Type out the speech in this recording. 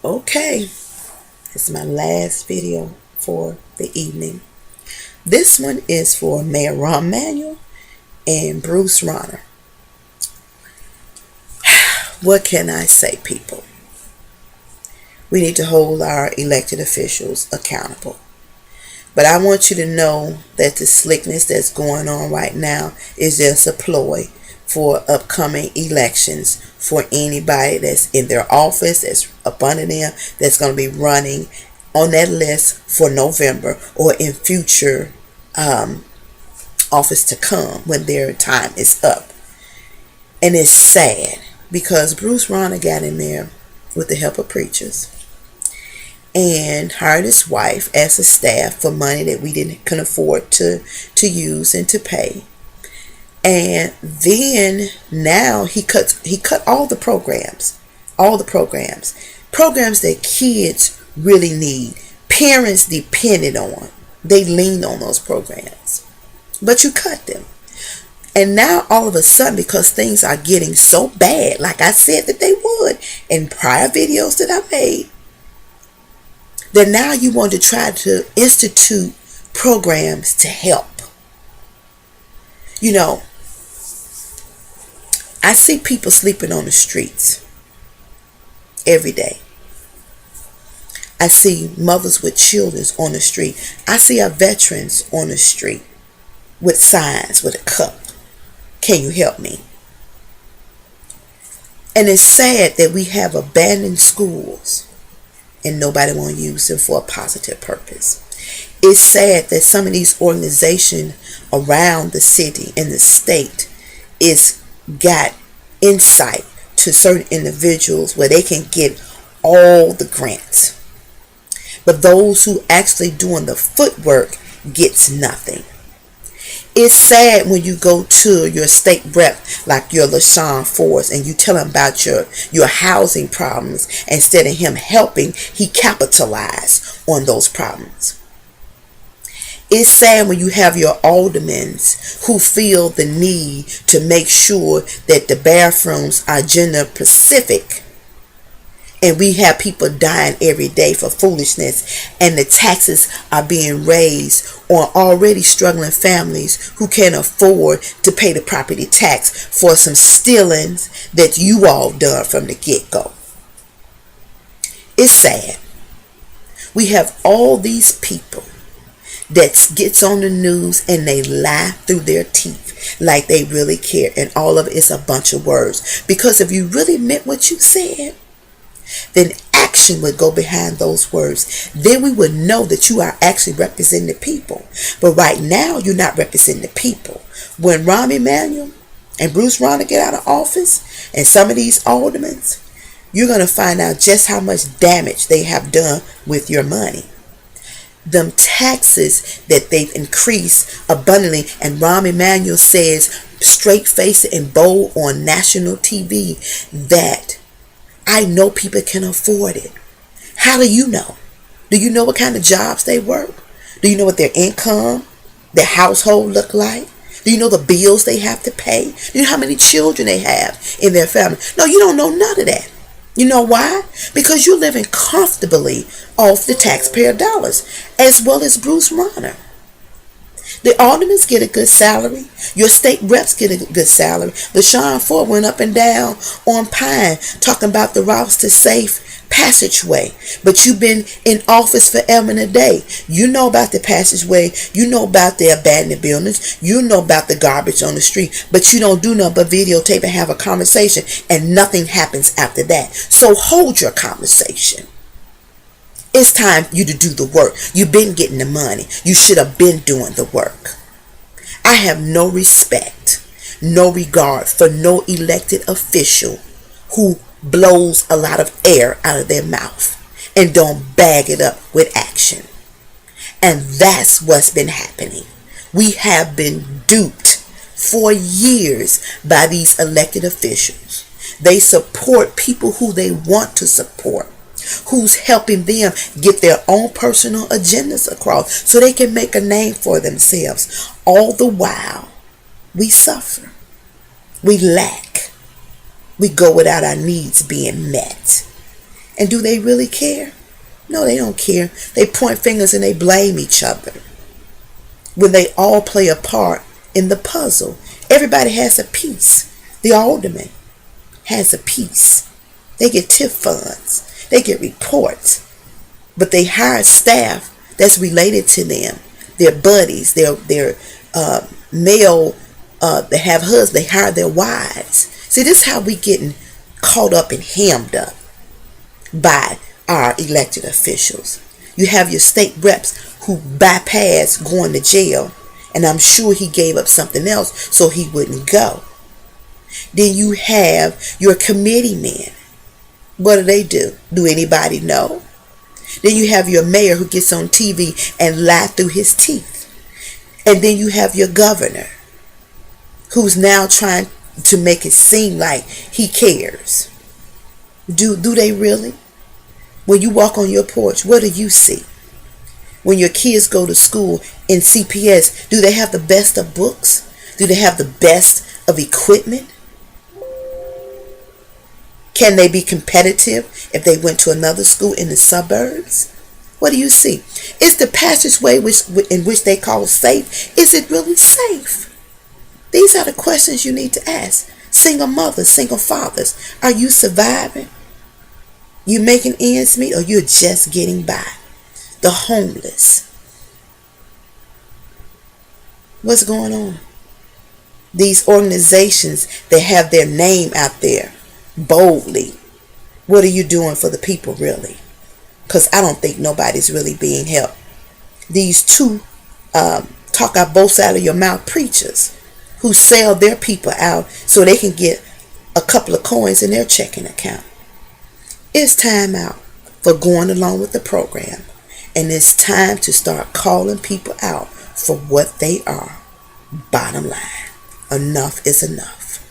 Okay, this is my last video for the evening. This one is for Mayor Emanuel and Bruce Rauner. What can I say, people? We need to hold our elected officials accountable. But I want you to know that the slickness that's going on right now is just a ploy for upcoming elections for anybody that's in their office, that's up under them, that's going to be running on that list for November or in future office to come when their time is up. And it's sad because Bruce Rauner got in there with the help of preachers and hired his wife as a staff for money that we couldn't afford to use and to pay. And then now he cut all the programs that kids really need, parents depended on. They lean on those programs, but you cut them. And now all of a sudden, because things are getting so bad, like I said that they would in prior videos that I made, that now you want to try to institute programs to help. You know, I see people sleeping on the streets every day. I see mothers with children on the street. I see our veterans on the street with signs with a cup. Can you help me? And it's sad that we have abandoned schools and nobody want to use them for a positive purpose. It's sad that some of these organizations around the city and the state is got insight to certain individuals where they can get all the grants, but those who actually doing the footwork gets nothing. It's sad when you go to your state rep like your LaShawn Force and you tell him about your housing problems. Instead of him helping, he capitalized on those problems. It's sad when you have your aldermen who feel the need to make sure that the bathrooms are gender specific, and we have people dying every day for foolishness, and the taxes are being raised on already struggling families who can't afford to pay the property tax for some stealings that you all done from the get-go. It's sad. We have all these people that gets on the news and they lie through their teeth like they really care, and all of it is a bunch of words. Because if you really meant what you said, then action would go behind those words. Then we would know that you are actually representing the people. But right now, you're not representing the people. When Rahm Emanuel and Bruce Rauner get out of office, and some of these aldermen, you're going to find out just how much damage they have done with your money. Them taxes that they've increased abundantly, and Rahm Emanuel says straight-faced and bold on national TV that I know people can afford it. How do you know? Do you know what kind of jobs they work? Do you know what their income, their household look like? Do you know the bills they have to pay? Do you know how many children they have in their family? No, you don't know none of that. You know why? Because you're living comfortably off the taxpayer dollars, as well as Bruce Rauner. The aldermen get a good salary. Your state reps get a good salary. LaShawn Ford went up and down on Pine talking about the routes to safe passageway. But you've been in office forever and a day. You know about the passageway. You know about the abandoned buildings. You know about the garbage on the street. But you don't do nothing but videotape and have a conversation, and nothing happens after that. So hold your conversation. It's time for you to do the work. You've been getting the money. You should have been doing the work. I have no respect, no regard for no elected official who blows a lot of air out of their mouth and don't bag it up with action. And that's what's been happening. We have been duped for years by these elected officials. They support people who they want to support, who's helping them get their own personal agendas across so they can make a name for themselves. All the while, we suffer. We lack. We go without our needs being met. And do they really care? No, they don't care. They point fingers and they blame each other when they all play a part in the puzzle. Everybody has a piece. The alderman has a piece. They get TIF funds. They get reports. But they hire staff that's related to them. Their buddies, their male, they have husbands. They hire their wives. See, this is how we getting caught up and hammed up by our elected officials. You have your state reps who bypass going to jail, and I'm sure he gave up something else so he wouldn't go. Then you have your committee men. What do? Do anybody know? Then you have your mayor who gets on TV and lie through his teeth. And then you have your governor who's now trying to make it seem like he cares. Do they really? When you walk on your porch, what do you see? When your kids go to school in CPS, do they have the best of books? Do they have the best of equipment? Can they be competitive if they went to another school in the suburbs? What do you see? Is the passageway in which they call safe, is it really safe? These are the questions you need to ask. Single mothers, single fathers, are you surviving? You making ends meet, or you're just getting by? The homeless. What's going on? These organizations that have their name out there boldly. What are you doing for the people really? Because I don't think nobody's really being helped. These two talk out both sides of your mouth preachers who sell their people out so they can get a couple of coins in their checking account. It's time out for going along with the program, and it's time to start calling people out for what they are. Bottom line, enough is enough.